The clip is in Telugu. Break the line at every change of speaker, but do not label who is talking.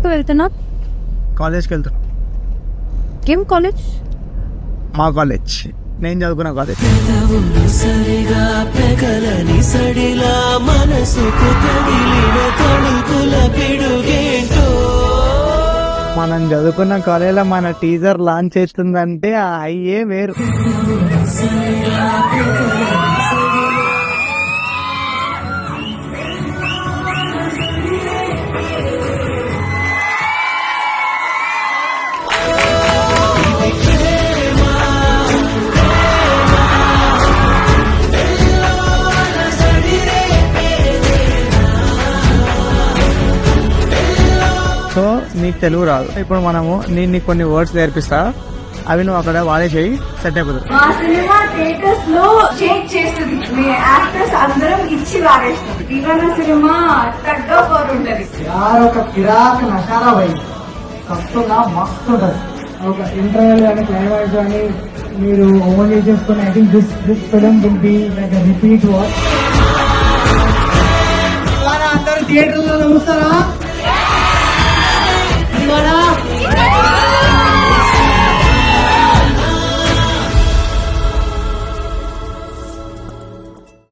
ఎక్కడికి వెళ్తున్నా?
కాలేజ్కి వెళ్తున్నా.
ఏం కాలేజ్?
మా కాలేజ్, నేను చదువుకున్న కాలేజ్. మనం చదువుకున్న కాలేజీలో మన టీజర్ లాంచ్ చేస్తుందంటే అయ్యే వేరు. సో నీకు తెలుగు రాదు, ఇప్పుడు మనము నేను కొన్ని వర్డ్స్ నేర్పిస్తా, అవి నువ్వు అక్కడ వాడేసేయి, సెట్ అయిపోతుంది.
మా సినిమా థియేటర్స్ లో షేక్ చేస్తుంది, మీ యాక్టర్స్ అందరం ఇచ్చి వాడేస్తాం. ఇవాళ సినిమా టగ్ ఆఫ్ వార్ ఉంటది.
యార్ ఒక కిరాక్ నషారా భయ్, వస్తున్నా మస్తు ఉంటది. ఒక ఇంటర్వెల్ కానీ క్లైమాక్స్ కానీ మీరు ఓన్ చేసుకుని I think this film will be like repeat watch. అందరూ థియేటర్లో చూస్తారా?